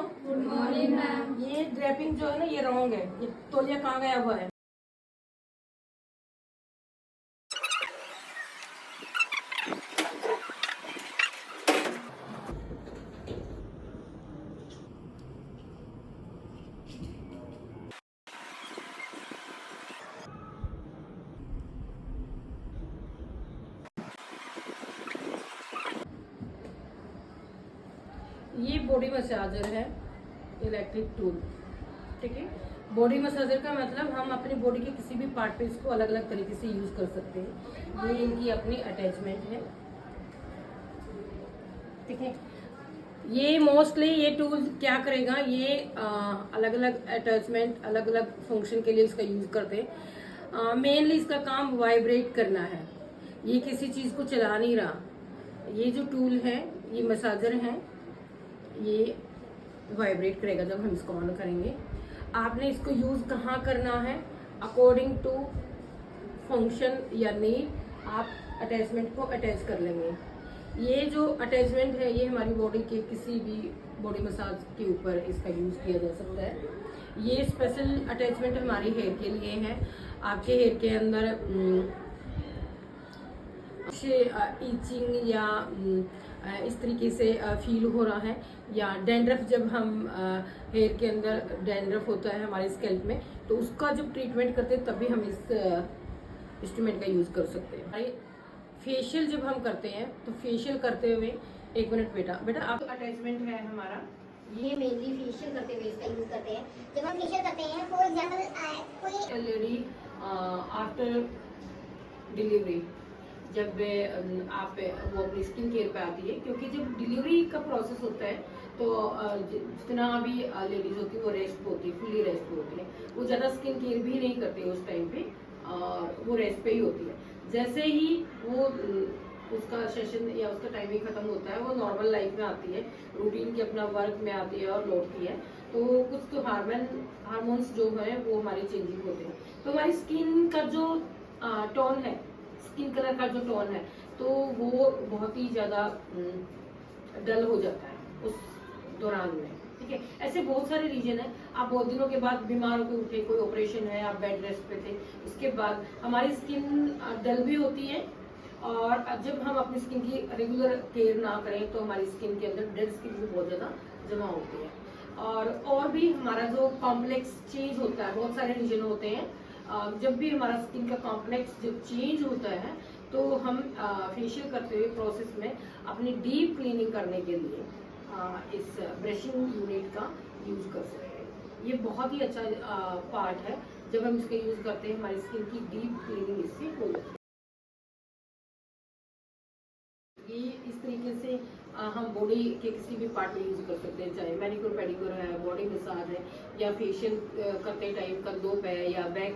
Good morning ma'am. ये draping जो है ना ये रॉन्ग है, ये तौलिया कहाँ गया हुआ है? ये बॉडी मसाजर है, इलेक्ट्रिक टूल। ठीक है, बॉडी मसाजर का मतलब हम अपनी बॉडी के किसी भी पार्ट पे इसको अलग अलग तरीके से यूज कर सकते हैं। ये इनकी अपनी अटैचमेंट है। ठीक है, ये मोस्टली ये टूल क्या करेगा, ये अलग अलग अटैचमेंट अलग अलग फंक्शन के लिए इसका यूज करते हैं। मेनली इसका काम वाइब्रेट करना है, ये किसी चीज को चला नहीं रहा। ये जो टूल है, ये मसाजर है, ये वाइब्रेट करेगा जब हम इसको ऑन करेंगे। आपने इसको यूज कहाँ करना है, अकॉर्डिंग टू फंक्शन या नीड आप अटैचमेंट को अटैच कर लेंगे। ये जो अटैचमेंट है ये हमारी बॉडी के किसी भी बॉडी मसाज के ऊपर इसका यूज किया जा सकता है। ये स्पेशल अटैचमेंट हमारी हेयर के लिए है। आपके हेयर के अंदर ईचिंग या इस तरीके से फील हो रहा है, या डेंड्रफ, जब हम हेयर के अंदर डेंड्रफ होता है हमारे स्कैल्प में, तो उसका जब ट्रीटमेंट करते हैं तब भी हम इस इंस्ट्रूमेंट का यूज कर सकते हैं। फेशियल जब हम करते हैं तो फेशियल करते हुए, एक मिनट बेटा आप अटैचमेंट है हमारा, ये मेनली फेशियल करते हुए इसका यूज करते हैं। जब हम फेशियल करते हैं, फॉर एग्जांपल कोई लेडी आफ्टर डिलीवरी जब आप वो अपनी स्किन केयर पे आती है, क्योंकि जब डिलीवरी का प्रोसेस होता है तो जितना भी लेडीज होती है वो रेस्ट होती है, फुली रेस्ट होती है, वो ज़्यादा स्किन केयर भी नहीं करती है उस टाइम पे, वो रेस्ट पे ही होती है। जैसे ही वो उसका सेशन या उसका टाइमिंग खत्म होता है, वो नॉर्मल लाइफ में आती है, रूटीन के अपना वर्क में आती है और लौटती है, तो कुछ तो हार्मोन्स जो है वो हमारी चेंजिंग होते हैं, तो हमारी स्किन का जो टोन है, स्किन कलर का जो टोन है, तो वो बहुत ही ज्यादा डल हो जाता है उस दौरान में। ठीक है, ऐसे बहुत सारे रीजन है। आप बहुत दिनों के बाद बीमार होकर उठे, कोई ऑपरेशन है, आप बेड रेस्ट पे थे, उसके बाद हमारी स्किन डल भी होती है, और जब हम अपनी स्किन की रेगुलर केयर ना करें तो हमारी स्किन के अंदर डेड स्किन भी बहुत ज्यादा जमा होती है। और भी हमारा जो कॉम्प्लेक्स चेंज होता है, बहुत सारे रीजन होते हैं। जब भी हमारा स्किन का कॉम्प्लेक्स जब चेंज होता है तो हम फेशियल करते हुए प्रोसेस में अपनी डीप क्लीनिंग करने के लिए इस ब्रशिंग यूनिट का यूज कर सकते हैं। ये बहुत ही अच्छा पार्ट है, जब हम इसका यूज करते हैं हमारी स्किन की डीप क्लीनिंग इससे हो जाती है। ये इस तरीके से हम बॉडी के किसी भी पार्ट में यूज कर सकते हैं, चाहे मैनिक्योर पेडिक्योर है, बॉडी मसाज है, या फेशियल करते टाइम कंधों पे या बैक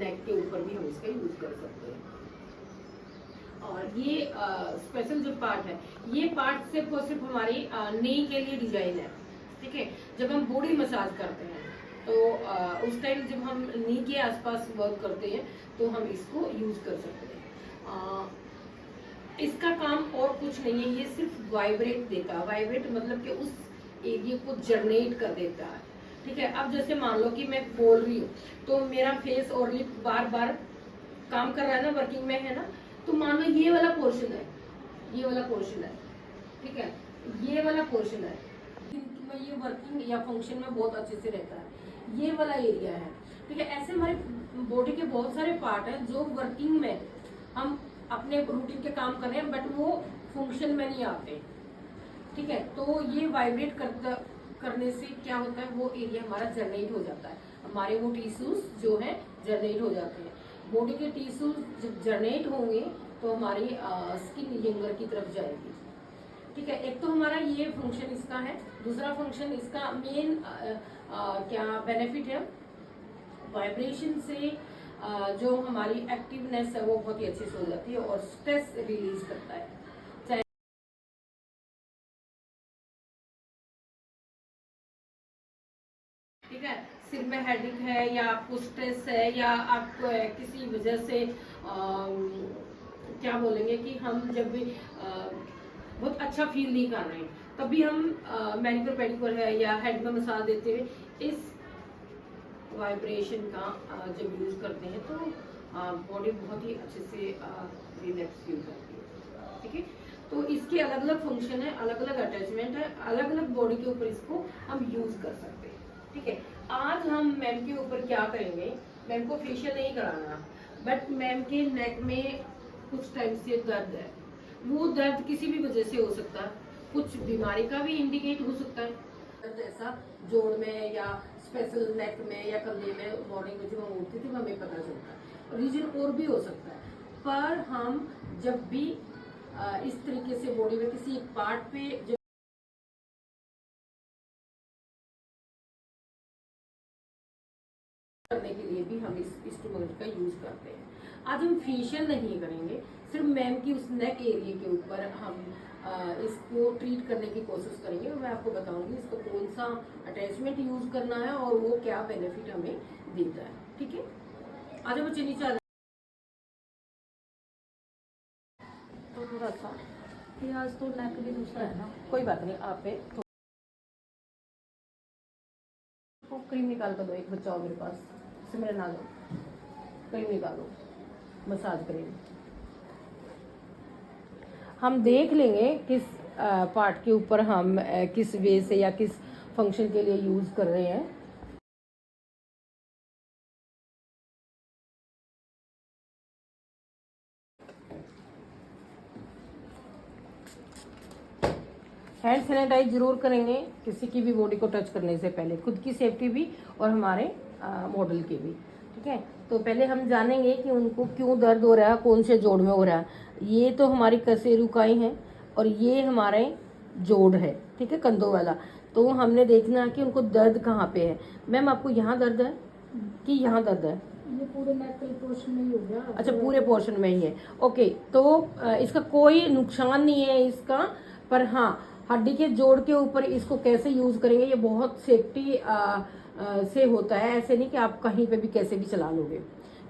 नेक के ऊपर भी हम इसका यूज कर सकते हैं। और ये स्पेशल जो पार्ट है, ये पार्ट सिर्फ और सिर्फ हमारी नी के लिए डिजाइन है। ठीक है, जब हम बॉडी मसाज करते हैं तो उस टाइम जब हम नी के आसपास वर्क करते हैं तो हम इसको यूज कर सकते हैं। इसका काम और कुछ नहीं है, ये सिर्फ वाइब्रेट देता है। वाइब्रेट मतलब कि उस एरिया को जनरेट कर देता है। ठीक है, अब जैसे मान लो कि मैं बोल रही हूँ तो मेरा फेस और लिप बार बार काम कर रहा है ना, वर्किंग में है ना, तो मान लो ये वाला पोर्शन है, ये वाला पोर्शन है, ठीक है, ये वाला पोर्शन है, ये वर्किंग या फंक्शन में बहुत अच्छे से रहता है, ये वाला एरिया है। ठीक है, ऐसे हमारे बॉडी के बहुत सारे पार्ट हैं जो वर्किंग में हम अपने रूटीन के काम कर रहे हैं, बट वो फंक्शन में नहीं आते। ठीक है, तो ये वाइब्रेट करने से क्या होता है, वो एरिया हमारा जनरेट हो जाता है, हमारे वो टिश्यूज जो है जनरेट हो जाते हैं। बॉडी के टिश्यूज जब जनरेट होंगे तो हमारी स्किन यंगर की तरफ जाएगी। ठीक है, एक तो हमारा ये फंक्शन इसका है। दूसरा फंक्शन इसका मेन क्या बेनिफिट है, वाइब्रेशन से जो हमारी एक्टिवनेस है वो बहुत ही अच्छे से हो जाती है और स्ट्रेस रिलीज करता है। ठीक है, सिर में हेडेक है या आपको स्ट्रेस है या आपको किसी वजह से क्या बोलेंगे कि हम जब भी बहुत अच्छा फील नहीं कर रहे हैं, तभी हम मैनिक्योर पेडिक्योर है या हेड में मसाज देते हुए इस वाइब्रेशन का जब यूज करते हैं तो बॉडी बहुत ही अच्छे से रिलैक्स फील करती है। ठीक है, तो इसके अलग अलग फंक्शन है, अलग अलग अटैचमेंट है, अलग अलग बॉडी के ऊपर इसको हम यूज कर सकते हैं। ठीक है, आज हम मैम के ऊपर क्या करेंगे, मैम को फेशियल नहीं कराना, बट मैम के नेक में कुछ टाइम से दर्द है। वो दर्द किसी भी वजह से हो सकता है, कुछ बीमारी का भी इंडिकेट हो सकता है। दर्द ऐसा जोड़ में या स्पेशल नेक में या कंधे में मॉर्निंग में जब हम उठते थे हमें पता चलता है, रीजन और भी हो सकता है। पर हम जब भी इस तरीके से बॉडी में किसी एक पार्ट पे जब करने के लिए भी हम इस इंस्ट्रूमेंट का यूज करते हैं। आज हम फेशियल नहीं करेंगे, सिर्फ मैम की उस नेक एरिया के ऊपर हम इसको ट्रीट करने की कोशिश करेंगे और मैं आपको बताऊंगी इसको कौन सा अटैचमेंट यूज करना है और वो क्या बेनिफिट हमें देता है। ठीक है, आज बच्चे नीचे आ तो थोड़ा सा ये आज तो नेक भी दूसरा है ना। कोई बात नहीं, आप पे तो क्रीम निकाल कर दो, एक बच्चा हो मेरे पास, सिमरन आ लो, क्रीम निकालो, मसाज क्रीम। हम देख लेंगे किस पार्ट के ऊपर हम किस वे से या किस फंक्शन के लिए यूज कर रहे हैं। हैंड सैनिटाइज जरूर करेंगे किसी की भी बॉडी को टच करने से पहले, खुद की सेफ्टी भी और हमारे मॉडल की भी। ठीक है, तो पहले हम जानेंगे कि उनको क्यों दर्द हो रहा है, कौन से जोड़ में हो रहा है। ये तो हमारी कसेरुकाई है और ये हमारे जोड़ है। ठीक है, कंधों वाला। तो हमने देखना है कि उनको दर्द कहाँ पे है। मैम आपको यहाँ दर्द है कि यहाँ दर्द है? ये पूरे नेक के पोर्शन में ही हो गया। अच्छा, पूरे पोर्शन में ही है। ओके, तो इसका कोई नुकसान नहीं है इसका, पर हाँ हड्डी के जोड़ के ऊपर इसको कैसे यूज करेंगे ये बहुत सेफ्टी से होता है। ऐसे नहीं कि आप कहीं पे भी कैसे भी चला लोगे।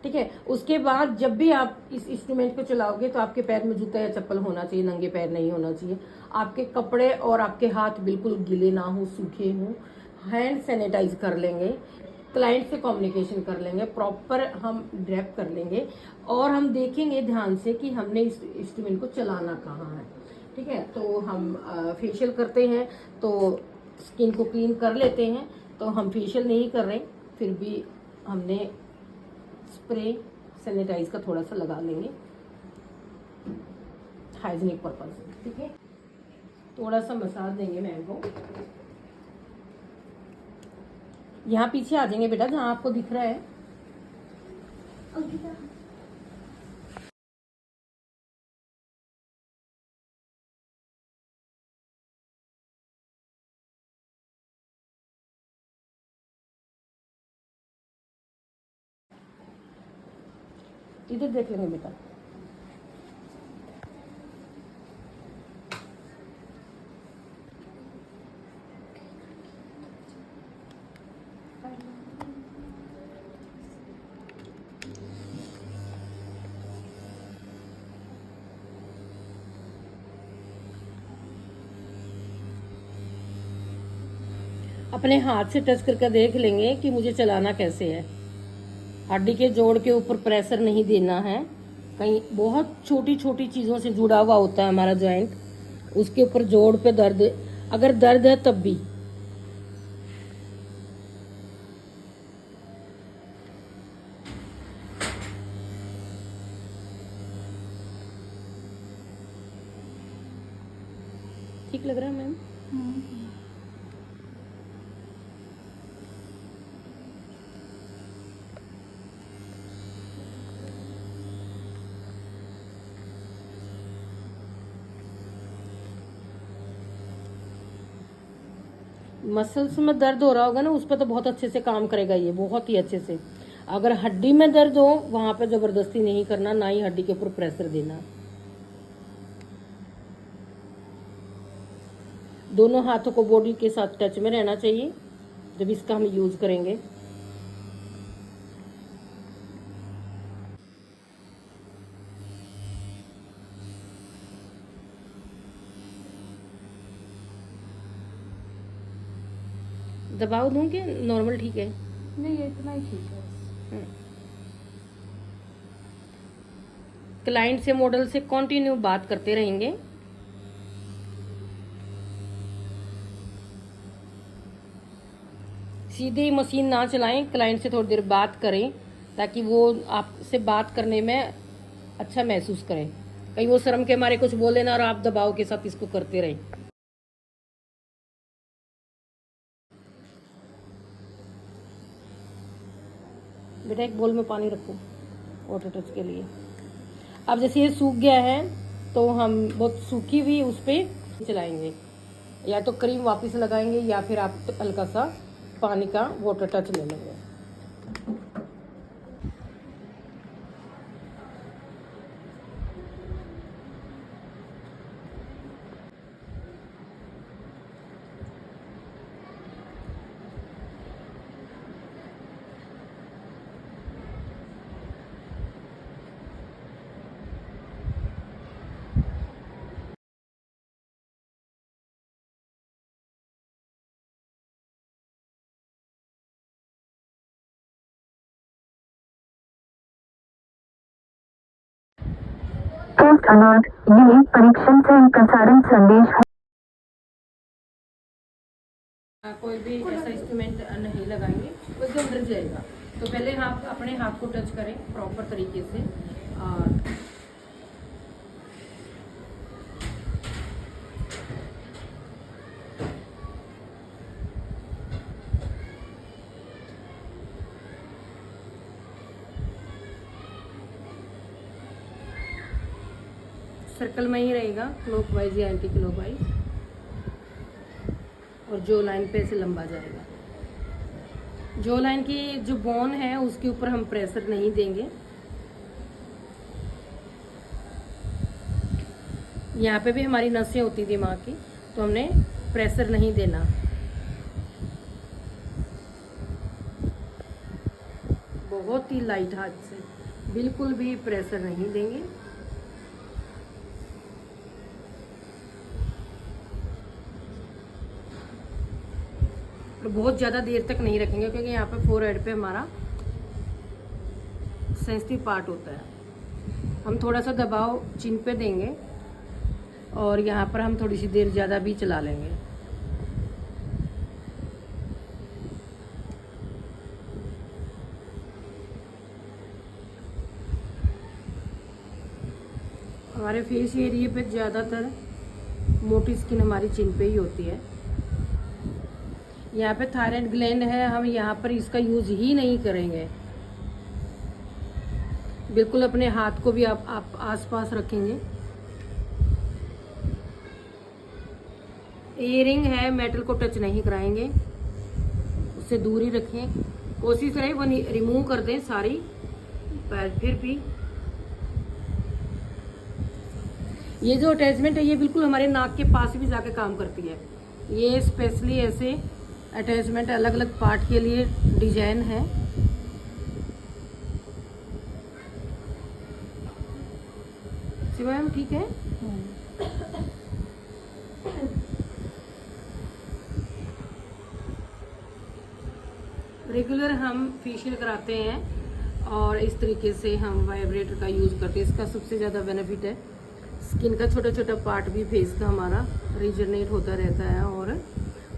ठीक है, उसके बाद जब भी आप इस इंस्ट्रूमेंट को चलाओगे तो आपके पैर में जूता या चप्पल होना चाहिए, नंगे पैर नहीं होना चाहिए। आपके कपड़े और आपके हाथ बिल्कुल गीले ना हो, सूखे हों। हैंड सैनिटाइज कर लेंगे, क्लाइंट से कम्युनिकेशन कर लेंगे, प्रॉपर हम ड्रैप कर लेंगे और हम देखेंगे ध्यान से कि हमने इस इंस्ट्रूमेंट को चलाना कहाँ है। ठीक है, तो हम फेशियल करते हैं तो स्किन को क्लीन कर लेते हैं, तो हम फेशियल नहीं कर रहे, फिर भी हमने स्प्रे सैनिटाइज का थोड़ा सा लगा लेंगे हाइजीनिक पर्पज से। ठीक है, थोड़ा सा मसाज देंगे मैम को। यहाँ पीछे आ जाएंगे बेटा जहाँ आपको दिख रहा है। इधर देख लेंगे बेटा। अपने हाथ से टच करके देख लेंगे कि मुझे चलाना कैसे है। हड्डी के जोड़ के ऊपर प्रेशर नहीं देना है, कहीं बहुत छोटी छोटी चीज़ों से जुड़ा हुआ होता है हमारा जॉइंट, उसके ऊपर जोड़ पे दर्द, अगर दर्द है तब भी। ठीक लग रहा है मैम? मसल्स में दर्द हो रहा होगा ना, उस पर तो बहुत अच्छे से काम करेगा ये, बहुत ही अच्छे से। अगर हड्डी में दर्द हो वहां पर जबरदस्ती नहीं करना, ना ही हड्डी के ऊपर प्रेशर देना। दोनों हाथों को बॉडी के साथ टच में रहना चाहिए जब इसका हम यूज करेंगे। दबाव दूँ कि नॉर्मल ठीक है? नहीं, ये इतना ही ठीक है। क्लाइंट से मॉडल से कंटिन्यू बात करते रहेंगे। सीधे ही मशीन ना चलाएं, क्लाइंट से थोड़ी देर बात करें ताकि वो आपसे बात करने में अच्छा महसूस करें। कहीं वो शर्म के मारे कुछ बोले ना और आप दबाव के साथ इसको करते रहें। बेटा एक बोल में पानी रखो वाटर टच के लिए। अब जैसे ये सूख गया है तो हम बहुत सूखी हुई उस पर चलाएंगे, या तो क्रीम वापस लगाएंगे या फिर आप तो हल्का सा पानी का वाटर टच ले लेंगे। टेस्ट अलर्ट, ये एक परीक्षण से प्रसारण संदेश है। कोई भी ऐसा इंस्ट्रूमेंट नहीं लगाएंगे, वो एकदम डर जाएगा। तो पहले आप अपने हाथ को टच करें प्रॉपर तरीके से। और सर्कल में ही रहेगा, क्लॉकवाइज या एंटी क्लॉकवाइज, और जो लाइन पे से लंबा जाएगा। जो लाइन की जो बोन है उसके ऊपर हम प्रेशर नहीं देंगे। यहाँ पे भी हमारी नसें होती दिमाग की, तो हमने प्रेशर नहीं देना। बहुत ही लाइट हाथ से, बिल्कुल भी प्रेशर नहीं देंगे। बहुत ज़्यादा देर तक नहीं रखेंगे क्योंकि यहाँ पे फोरहेड पे हमारा सेंसिटिव पार्ट होता है। हम थोड़ा सा दबाव चिन पे देंगे और यहाँ पर हम थोड़ी सी देर ज़्यादा भी चला लेंगे। हमारे फेस एरिया पे ज़्यादातर मोटी स्किन हमारी चिन पे ही होती है। यहाँ पे थायराइड ग्लैंड है, हम यहाँ पर इसका यूज़ ही नहीं करेंगे। बिल्कुल अपने हाथ को भी आप आसपास रखेंगे। ईयरिंग है, मेटल को टच नहीं कराएंगे, उससे दूर ही रखें। कोशिश करें वो रिमूव कर दें सारी। फिर भी ये जो अटैचमेंट है ये बिल्कुल हमारे नाक के पास भी जाके काम करती है। ये स्पेशली ऐसे अटैचमेंट अलग अलग पार्ट के लिए डिजाइन है। शिवा मैम ठीक है? रेगुलर हम फेशियल कराते हैं और इस तरीके से हम वाइब्रेटर का यूज़ करते हैं। इसका सबसे ज़्यादा बेनिफिट है, स्किन का छोटा छोटा पार्ट भी फेस का हमारा रिजनरेट होता रहता है और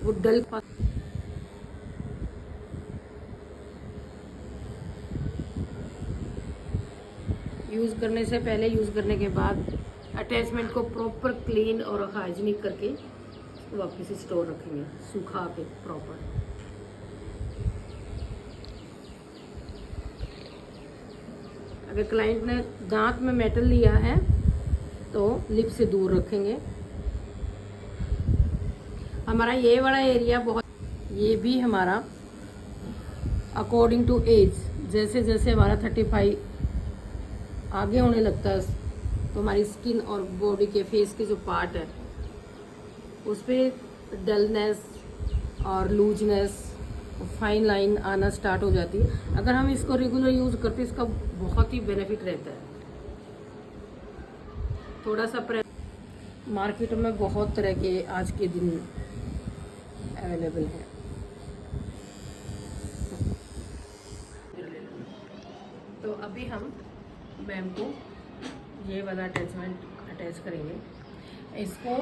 वो डल यूज़ करने से पहले, यूज़ करने के बाद अटैचमेंट को प्रॉपर क्लीन और हाइजीनिक करके वापस स्टोर रखेंगे, सुखा के प्रॉपर। अगर क्लाइंट ने दांत में मेटल लिया है तो लिप से दूर रखेंगे। हमारा ये वाला एरिया बहुत, ये भी हमारा अकॉर्डिंग टू एज, जैसे जैसे हमारा 35 आगे होने लगता है तो हमारी स्किन और बॉडी के फेस के जो पार्ट है उस पर डलनेस और लूजनेस, फाइन लाइन आना स्टार्ट हो जाती है। अगर हम इसको रेगुलर यूज़ करते हैं इसका बहुत ही बेनिफिट रहता है। थोड़ा सा मार्केट में बहुत तरह के आज के दिन अवेलेबल हैं। तो अभी हम मैम को ये वाला अटैचमेंट अटैच करेंगे। इसको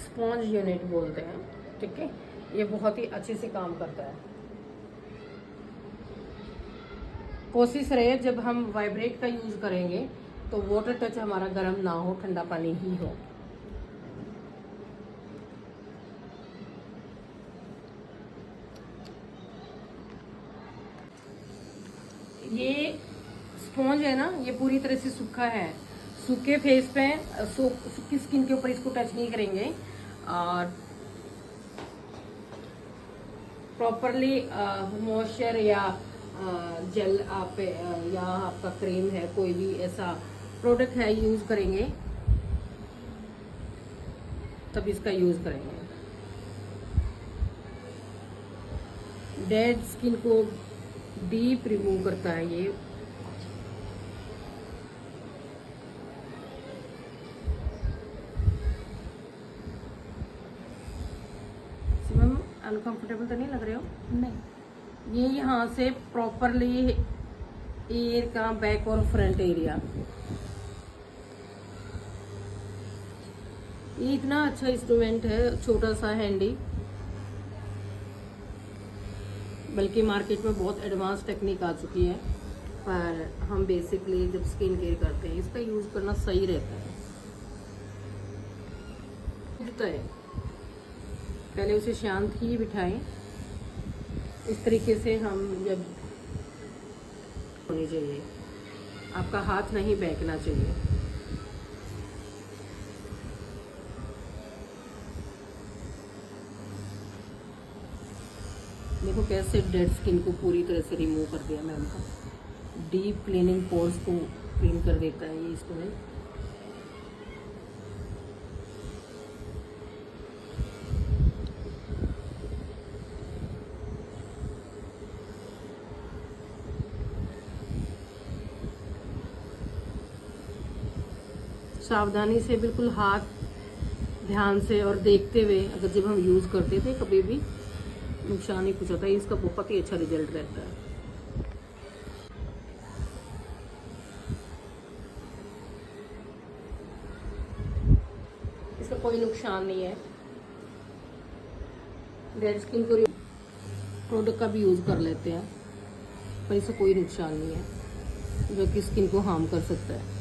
स्पॉन्ज यूनिट बोलते हैं, ठीक है। ये बहुत ही अच्छे से काम करता है। कोशिश रहे जब हम वाइब्रेट का यूज़ करेंगे तो वाटर टच हमारा गर्म ना हो, ठंडा पानी ही हो। ये स्पॉन्ज है ना, ये पूरी तरह से सूखा है। सूखे फेस पे सूखी स्किन के ऊपर इसको टच नहीं करेंगे और प्रॉपरली मॉइस्चर या जेल आप या आपका क्रीम है, कोई भी ऐसा प्रोडक्ट है यूज करेंगे तब इसका यूज करेंगे। डेड स्किन को डीप रिमूव करता है ये। मैम अनकंफर्टेबल तो नहीं लग रहे हो? नहीं, ये यहाँ से प्रॉपरली ईयर का बैक और फ्रंट एरिया, ये इतना अच्छा इंस्ट्रूमेंट है, छोटा सा हैंडी। बल्कि मार्केट में बहुत एडवांस टेक्निक आ चुकी है, पर हम बेसिकली जब स्किन केयर करते हैं इसका यूज करना सही रहता है। पहले उसे शांत ही बिठाएं। इस तरीके से हम जब होनी चाहिए, आपका हाथ नहीं बहकना चाहिए। देखो कैसे डेड स्किन को पूरी तरह से रिमूव कर दिया मैम का। डीप क्लीनिंग पोर्स को क्लीन कर देता है ये इंस्ट्रूमेंट। सावधानी से, बिल्कुल हाथ ध्यान से और देखते हुए अगर जब हम यूज़ करते थे कभी भी नुकसान नहीं कुछ होता है। इसका बहुत ही अच्छा रिजल्ट रहता है। इसका कोई नुकसान नहीं है। डेड स्किन को प्रोडक्ट का भी यूज़ कर लेते हैं, पर इसका कोई नुकसान नहीं है जो कि स्किन को हार्म कर सकता है।